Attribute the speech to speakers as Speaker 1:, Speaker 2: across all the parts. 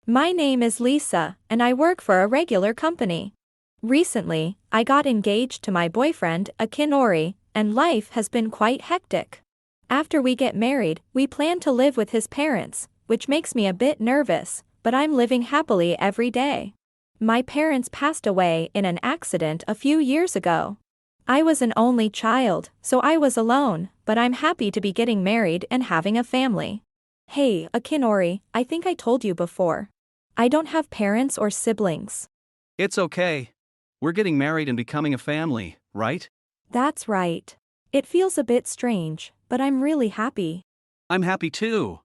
Speaker 1: My name is Lisa, and I work for a regular company. Recently, I got engaged to my boyfriend, Akinori, and life has been quite hectic. After we get married, we plan to live with his parents, which makes me a bit nervous, but I'm living happily every day. My parents passed away in an accident a few years ago. I was an only child, so I was alone, but I'm happy to be getting married and having a family. Hey, Akinori, I think I told you before. I don't have parents or siblings.
Speaker 2: It's okay. We're getting married and becoming a family, right?
Speaker 1: That's right. It feels a bit strange, but I'm really happy.
Speaker 2: I'm happy too.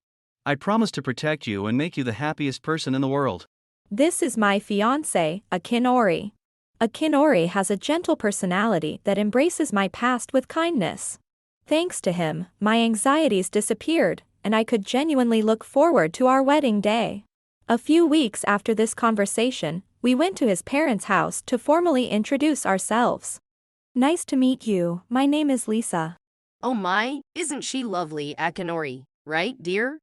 Speaker 2: I promise to protect you and make you the happiest person in the world.
Speaker 1: This is my fiancé, Akinori. Akinori has a gentle personality that embraces my past with kindness. Thanks to him, my anxieties disappeared, and I could genuinely look forward to our wedding day. A few weeks after this conversation, we went to his parents' house to formally introduce ourselves. Nice to meet you, my name is Lisa.
Speaker 3: Oh my, isn't she lovely, Akinori, right, dear?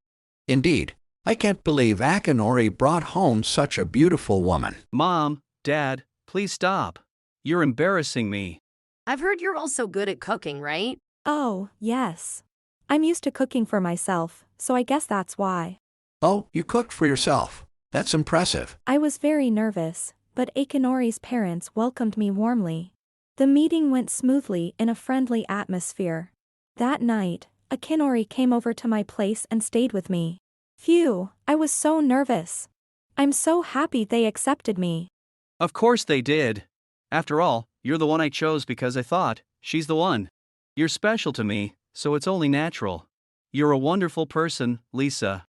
Speaker 4: Indeed, I can't believe Akinori brought home such a beautiful woman.
Speaker 2: Mom, Dad, please stop. You're embarrassing me.
Speaker 3: I've heard you're also good at cooking, right?
Speaker 1: Oh, yes. I'm used to cooking for myself, so I guess that's why.
Speaker 4: Oh, you cooked for yourself. That's impressive.
Speaker 1: I was very nervous, but Akinori's parents welcomed me warmly. The meeting went smoothly in a friendly atmosphere. That night, Akinori came over to my place and stayed with me. Phew, I was so nervous. I'm so happy they accepted me.
Speaker 2: Of course they did. After all, you're the one I chose because I thought, she's the one. You're special to me, so it's only natural. You're a wonderful person, Lisa.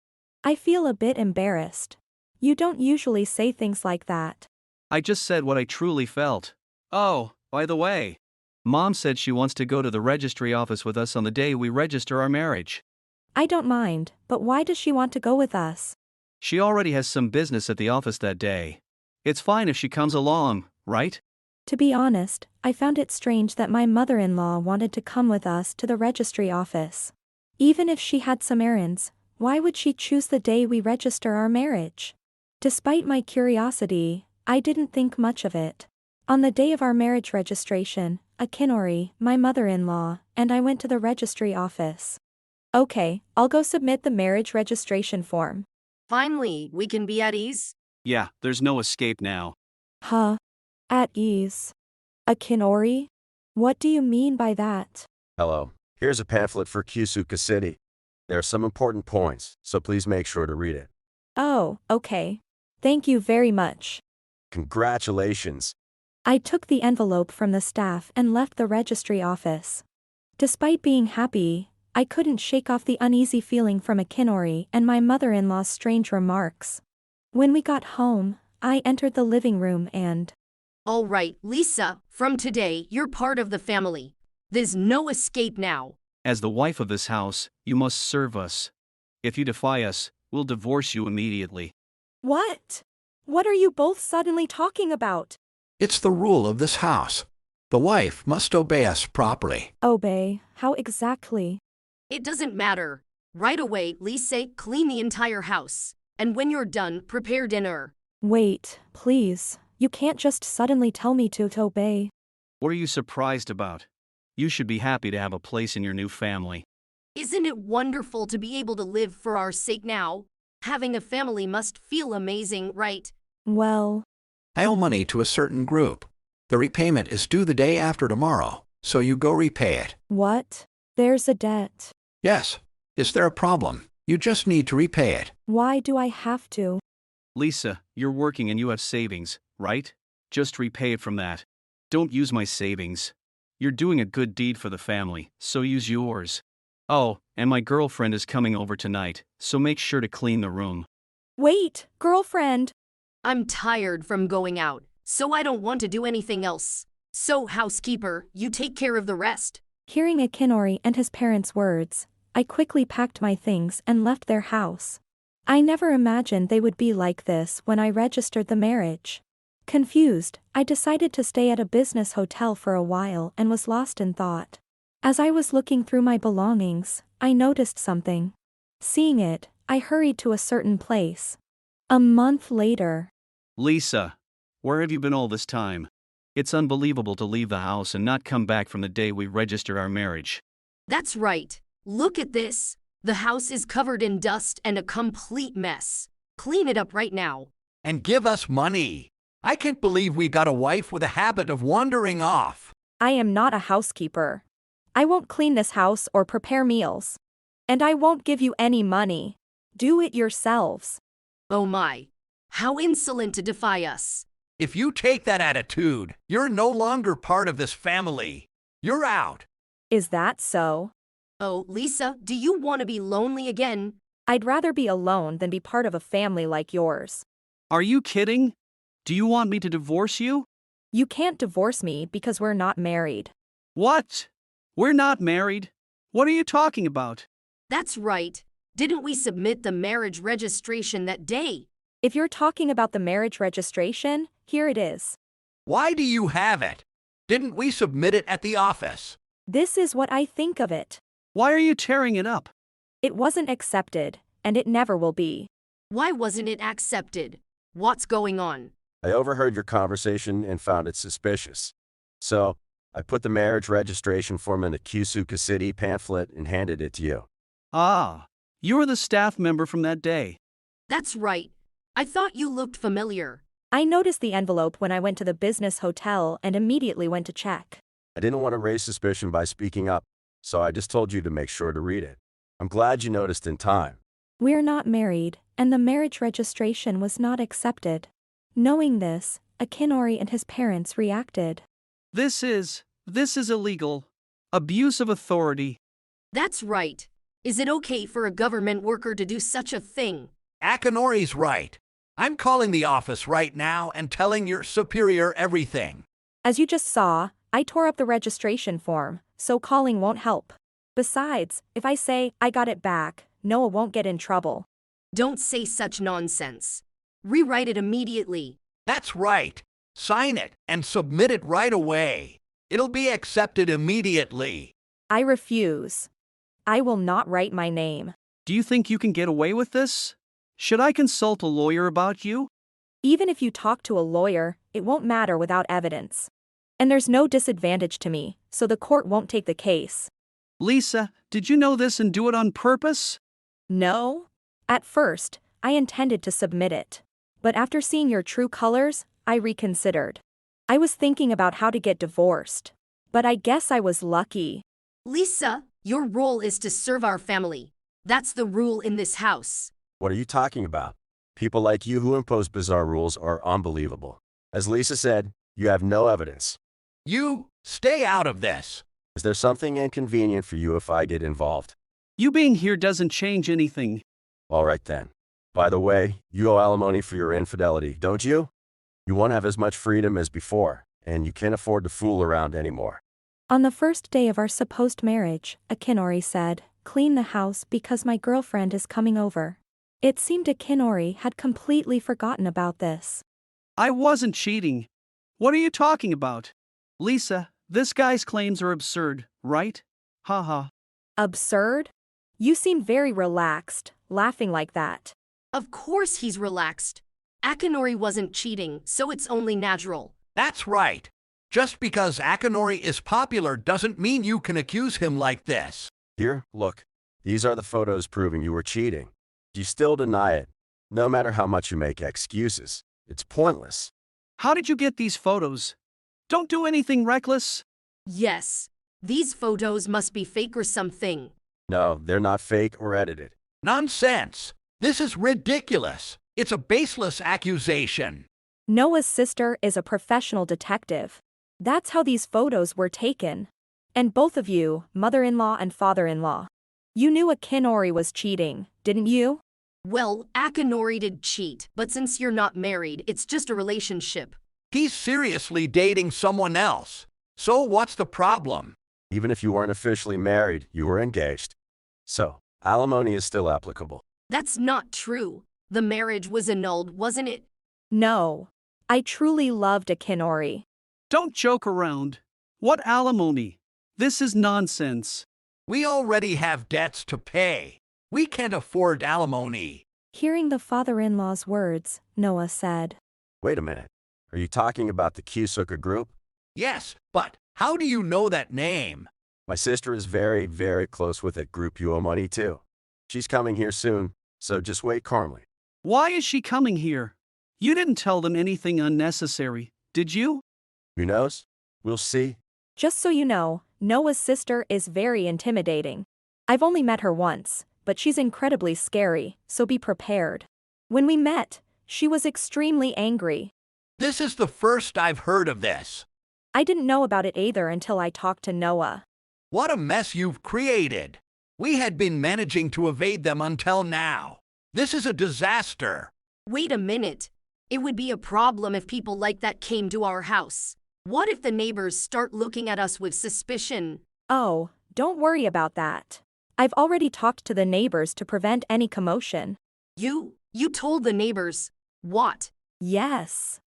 Speaker 1: I feel a bit embarrassed. You don't usually say things like that.
Speaker 2: I just said what I truly felt. Oh, by the way, Mom said she wants to go to the registry office with us on the day we register our marriage.
Speaker 1: I don't mind, but why does she want to go with us?
Speaker 2: She already has some business at the office that day. It's fine if she comes along, right?
Speaker 1: To be honest, I found it strange that my mother-in-law wanted to come with us to the registry office. Even if she had some errands, why would she choose the day we register our marriage? Despite my curiosity, I didn't think much of it. On the day of our marriage registration, Akinori, my mother-in-law, and I went to the registry office. Okay, I'll go submit the marriage registration form.
Speaker 3: Finally, we can be at ease.
Speaker 2: Yeah, there's no escape now.
Speaker 1: Huh? At ease? Akinori? What do you mean by that?
Speaker 5: Hello. Here's a pamphlet for Kusuka City. There are some important points, so please make sure to read it.
Speaker 1: Oh, okay. Thank you very much.
Speaker 5: Congratulations.
Speaker 1: I took the envelope from the staff and left the registry office. Despite being happy, I couldn't shake off the uneasy feeling from Akinori and my mother-in-law's strange remarks. When we got home, I entered the living room and...
Speaker 3: All right, Lisa, from today, you're part of the family. There's no escape now.
Speaker 2: As the wife of this house, you must serve us. If you defy us, we'll divorce you immediately.
Speaker 1: What? What are you both suddenly talking about?
Speaker 4: It's the rule of this house. The wife must obey us properly.
Speaker 1: Obey? How exactly?
Speaker 3: It doesn't matter. Right away, Lisa, clean the entire house. And when you're done, prepare dinner.
Speaker 1: Wait, please. You can't just suddenly tell me to obey.
Speaker 2: What are you surprised about? You should be happy to have a place in your new family.
Speaker 3: Isn't it wonderful to be able to live for our sake now? Having a family must feel amazing, right?
Speaker 1: Well,
Speaker 4: I owe money to a certain group. The repayment is due the day after tomorrow, so you go repay it.
Speaker 1: what? There's a debt.
Speaker 4: Yes. Is there a problem? You just need to repay it.
Speaker 1: Why do I have to?
Speaker 2: Lisa, you're working and you have savings, right? Just repay it from that. Don't use my savings. You're doing a good deed for the family, so use yours. Oh, and my girlfriend is coming over tonight, so make sure to clean the room.
Speaker 1: Wait, girlfriend.
Speaker 3: I'm tired from going out, so I don't want to do anything else. So, housekeeper, you take care of the rest.
Speaker 1: Hearing Akinori and his parents' words, I quickly packed my things and left their house. I never imagined they would be like this when I registered the marriage. Confused, I decided to stay at a business hotel for a while and was lost in thought. As I was looking through my belongings, I noticed something. Seeing it, I hurried to a certain place. A month later.
Speaker 2: Lisa, where have you been all this time? It's unbelievable to leave the house and not come back from the day we register our marriage.
Speaker 3: That's right. Look at this. The house is covered in dust and a complete mess. Clean it up right now.
Speaker 4: And give us money. I can't believe we got a wife with a habit of wandering off.
Speaker 1: I am not a housekeeper. I won't clean this house or prepare meals. And I won't give you any money. Do it yourselves.
Speaker 3: Oh my. How insolent to defy us.
Speaker 4: If you take that attitude, you're no longer part of this family. You're out.
Speaker 1: Is that so?
Speaker 3: Oh, Lisa, do you want to be lonely again?
Speaker 1: I'd rather be alone than be part of a family like yours.
Speaker 2: Are you kidding? Do you want me to divorce you?
Speaker 1: You can't divorce me because we're not married.
Speaker 2: What? We're not married? What are you talking about?
Speaker 3: That's right. Didn't we submit the marriage registration that day?
Speaker 1: If you're talking about the marriage registration, here it is.
Speaker 4: Why do you have it? Didn't we submit it at the office?
Speaker 1: This is what I think of it.
Speaker 2: Why are you tearing it up?
Speaker 1: It wasn't accepted, and it never will be.
Speaker 3: Why wasn't it accepted? What's going on?
Speaker 5: I overheard your conversation and found it suspicious. So, I put the marriage registration form in a Cusuca City pamphlet and handed it to you.
Speaker 2: Ah, you were the staff member from that day.
Speaker 3: That's right. I thought you looked familiar.
Speaker 1: I noticed the envelope when I went to the business hotel and immediately went to check.
Speaker 5: I didn't want to raise suspicion by speaking up, so I just told you to make sure to read it. I'm glad you noticed in time.
Speaker 1: We're not married, and the marriage registration was not accepted. Knowing this, Akinori and his parents reacted.
Speaker 2: This is illegal. Abuse of authority.
Speaker 3: That's right. Is it okay for a government worker to do such a thing?
Speaker 4: Akinori's right. I'm calling the office right now and telling your superior everything.
Speaker 1: As you just saw, I tore up the registration form, so calling won't help. Besides, if I say I got it back, Noah won't get in trouble.
Speaker 3: Don't say such nonsense. Rewrite it immediately.
Speaker 4: That's right. Sign it and submit it right away. It'll be accepted immediately.
Speaker 1: I refuse. I will not write my name.
Speaker 2: Do you think you can get away with this? Should I consult a lawyer about you?
Speaker 1: Even if you talk to a lawyer, it won't matter without evidence. And there's no disadvantage to me, so the court won't take the case.
Speaker 2: Lisa, did you know this and do it on purpose?
Speaker 1: No. At first, I intended to submit it. But after seeing your true colors, I reconsidered. I was thinking about how to get divorced. But I guess I was lucky.
Speaker 3: Lisa, your role is to serve our family. That's the rule in this house.
Speaker 5: What are you talking about? People like you who impose bizarre rules are unbelievable. As Lisa said, you have no evidence.
Speaker 4: You stay out of this.
Speaker 5: Is there something inconvenient for you if I get involved?
Speaker 2: You being here doesn't change anything.
Speaker 5: All right then. By the way, you owe alimony for your infidelity, don't you? You won't have as much freedom as before, and you can't afford to fool around anymore.
Speaker 1: On the first day of our supposed marriage, Akinori said, "Clean the house because my girlfriend is coming over." It seemed Akinori had completely forgotten about this.
Speaker 2: I wasn't cheating. What are you talking about? Lisa, this guy's claims are absurd, right? Haha.
Speaker 1: Absurd? You seem very relaxed, laughing like that.
Speaker 3: Of course he's relaxed. Akinori wasn't cheating, so it's only natural.
Speaker 4: That's right. Just because Akinori is popular doesn't mean you can accuse him like this.
Speaker 5: Here, look. These are the photos proving you were cheating. You still deny it. No matter how much you make excuses, it's pointless.
Speaker 2: How did you get these photos? Don't do anything reckless.
Speaker 3: Yes. These photos must be fake or something.
Speaker 5: No, they're not fake or edited.
Speaker 4: Nonsense. This is ridiculous. It's a baseless accusation.
Speaker 1: Noah's sister is a professional detective. That's how these photos were taken. And both of you, mother-in-law and father-in-law. You knew Akinori was cheating, didn't you?
Speaker 3: Well, Akinori did cheat, but since you're not married, it's just a relationship.
Speaker 4: He's seriously dating someone else. So what's the problem?
Speaker 5: Even if you weren't officially married, you were engaged. So, alimony is still applicable.
Speaker 3: That's not true. The marriage was annulled, wasn't it?
Speaker 1: No. I truly loved Akinori.
Speaker 2: Don't joke around. What alimony? This is nonsense.
Speaker 4: We already have debts to pay. We can't afford alimony.
Speaker 1: Hearing the father-in-law's words, Noah said,
Speaker 5: Wait a minute. Are you talking about the Kusuka group?
Speaker 4: Yes, but how do you know that name?
Speaker 5: My sister is very, very close with that group you owe money to. She's coming here soon, so just wait calmly.
Speaker 2: Why is she coming here? You didn't tell them anything unnecessary, did you?
Speaker 5: Who knows? We'll see.
Speaker 1: Just so you know, Noah's sister is very intimidating. I've only met her once, but she's incredibly scary, so be prepared. When we met, she was extremely angry.
Speaker 4: This is the first I've heard of this.
Speaker 1: I didn't know about it either until I talked to Noah.
Speaker 4: What a mess you've created. We had been managing to evade them until now. This is a disaster.
Speaker 3: Wait a minute. It would be a problem if people like that came to our house. What if the neighbors start looking at us with suspicion?
Speaker 1: Oh, don't worry about that. I've already talked to the neighbors to prevent any commotion.
Speaker 3: You told the neighbors. What?
Speaker 1: Yes.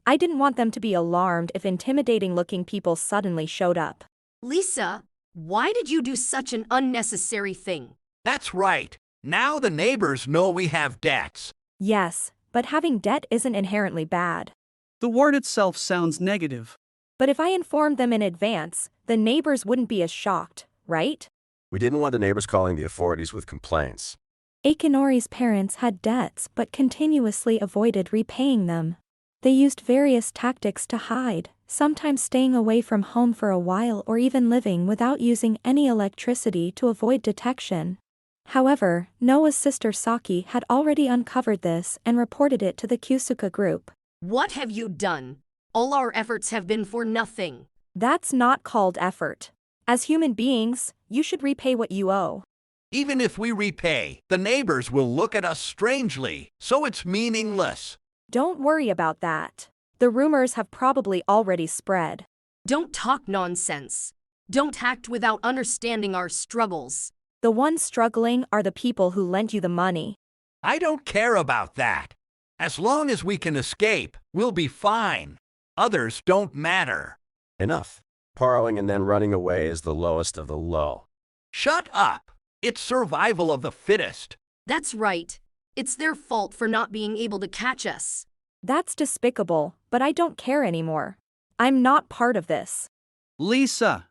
Speaker 1: I didn't want them to be alarmed if intimidating-looking people suddenly showed up.
Speaker 3: Lisa, why did you do such an unnecessary thing?
Speaker 4: That's right. Now the neighbors know we have debts.
Speaker 1: Yes, but having debt isn't inherently bad.
Speaker 2: The word itself sounds negative.
Speaker 1: But if I informed them in advance, the neighbors wouldn't be as shocked, right?
Speaker 5: We didn't want the neighbors calling the authorities with complaints.
Speaker 1: Akinori's parents had debts but continuously avoided repaying them. They used various tactics to hide, sometimes staying away from home for a while or even living without using any electricity to avoid detection. However, Noah's sister Saki had already uncovered this and reported it to the Kusuka group.
Speaker 3: What have you done? All our efforts have been for nothing.
Speaker 1: That's not called effort. As human beings, you should repay what you owe.
Speaker 4: Even if we repay, the neighbors will look at us strangely, so it's meaningless.
Speaker 1: Don't worry about that. The rumors have probably already spread.
Speaker 3: Don't talk nonsense. Don't act without understanding our struggles.
Speaker 1: The ones struggling are the people who lent you the money.
Speaker 4: I don't care about that. As long as we can escape, we'll be fine. Others don't matter.
Speaker 5: Enough. Borrowing and then running away is the lowest of the low.
Speaker 4: Shut up. It's survival of the fittest.
Speaker 3: That's right. It's their fault for not being able to catch us.
Speaker 1: That's despicable, but I don't care anymore. I'm not part of this.
Speaker 2: Lisa,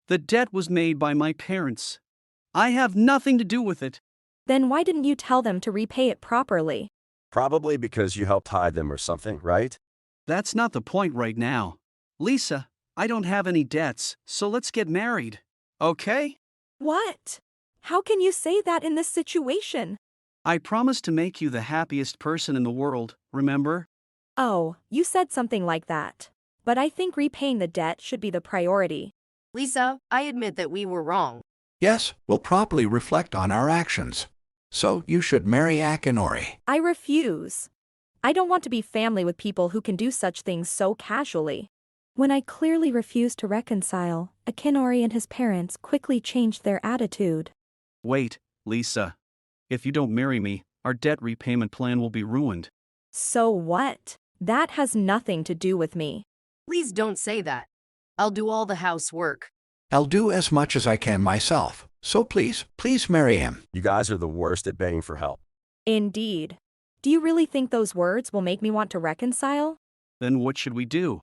Speaker 2: the debt was made by my parents. I have nothing to do with it.
Speaker 1: Then why didn't you tell them to repay it properly?
Speaker 5: Probably because you helped hide them or something, right?
Speaker 2: That's not the point right now. Lisa, I don't have any debts, so let's get married. Okay?
Speaker 1: What? How can you say that in this situation?
Speaker 2: I promised to make you the happiest person in the world, remember?
Speaker 1: Oh, you said something like that. But I think repaying the debt should be the priority.
Speaker 3: Lisa, I admit that we were wrong.
Speaker 4: Yes, we'll properly reflect on our actions. So you should marry Akinori.
Speaker 1: I refuse. I don't want to be family with people who can do such things so casually. When I clearly refused to reconcile, Akinori and his parents quickly changed their attitude.
Speaker 2: Wait, Lisa. If you don't marry me, our debt repayment plan will be ruined.
Speaker 1: So what? That has nothing to do with me.
Speaker 3: Please don't say that. I'll do all the housework.
Speaker 4: I'll do as much as I can myself. So please marry him.
Speaker 5: You guys are the worst at begging for help.
Speaker 1: Indeed. Do you really think those words will make me want to reconcile?
Speaker 2: Then what should we do?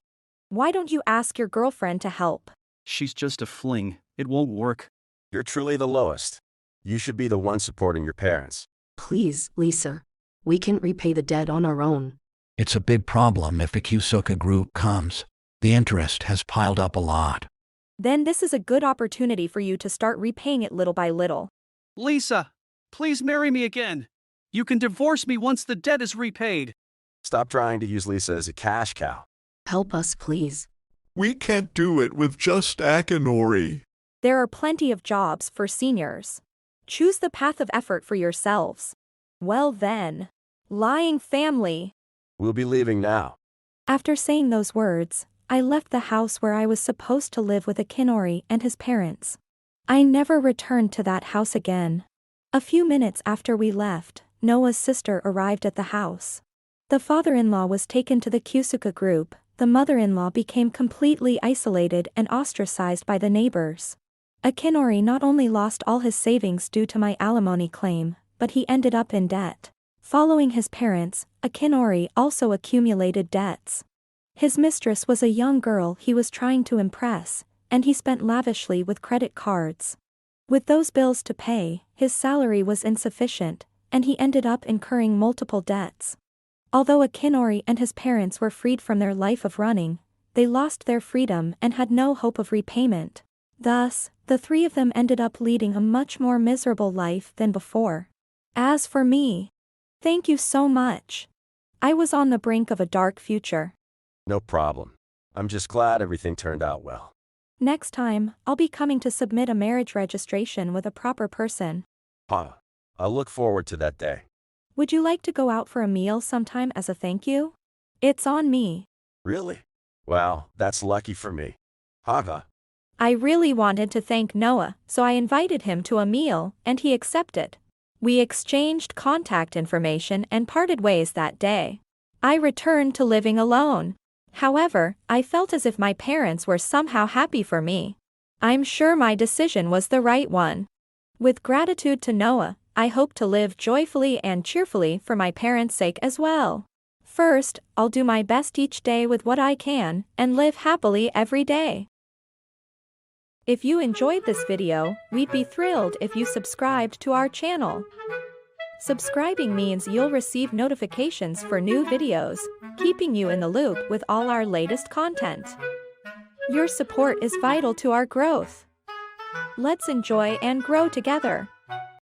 Speaker 1: Why don't you ask your girlfriend to help?
Speaker 2: She's just a fling. It won't work.
Speaker 5: You're truly the lowest. You should be the one supporting your parents.
Speaker 3: Please, Lisa. We can repay the debt on our own.
Speaker 4: It's a big problem if the Kusuka group comes. The interest has piled up a lot.
Speaker 1: Then this is a good opportunity for you to start repaying it little by little.
Speaker 2: Lisa, please marry me again. You can divorce me once the debt is repaid.
Speaker 5: Stop trying to use Lisa as a cash cow.
Speaker 3: Help us, please.
Speaker 6: We can't do it with just Akinori.
Speaker 1: There are plenty of jobs for seniors. Choose the path of effort for yourselves. Well then. Lying family.
Speaker 5: We'll be leaving now.
Speaker 1: After saying those words, I left the house where I was supposed to live with Akinori and his parents. I never returned to that house again. A few minutes after we left, Noah's sister arrived at the house. The father-in-law was taken to the Kusuka group. The mother-in-law became completely isolated and ostracized by the neighbors. Akinori not only lost all his savings due to my alimony claim, but he ended up in debt. Following his parents, Akinori also accumulated debts. His mistress was a young girl he was trying to impress, and he spent lavishly with credit cards. With those bills to pay, his salary was insufficient, and he ended up incurring multiple debts. Although Akinori and his parents were freed from their life of running, they lost their freedom and had no hope of repayment. Thus, the three of them ended up leading a much more miserable life than before. As for me, thank you so much. I was on the brink of a dark future.
Speaker 5: No problem. I'm just glad everything turned out well.
Speaker 1: Next time, I'll be coming to submit a marriage registration with a proper person.
Speaker 5: Huh. I'll look forward to that day.
Speaker 1: Would you like to go out for a meal sometime as a thank you? It's on me.
Speaker 5: Really? Wow, that's lucky for me. Haga.
Speaker 1: I really wanted to thank Noah, so I invited him to a meal, and he accepted. We exchanged contact information and parted ways that day. I returned to living alone. However, I felt as if my parents were somehow happy for me. I'm sure my decision was the right one. With gratitude to Noah, I hope to live joyfully and cheerfully for my parents' sake as well. First, I'll do my best each day with what I can, and live happily every day. If you enjoyed this video, we'd be thrilled if you subscribed to our channel. Subscribing means you'll receive notifications for new videos, keeping you in the loop with all our latest content. Your support is vital to our growth. Let's enjoy and grow together.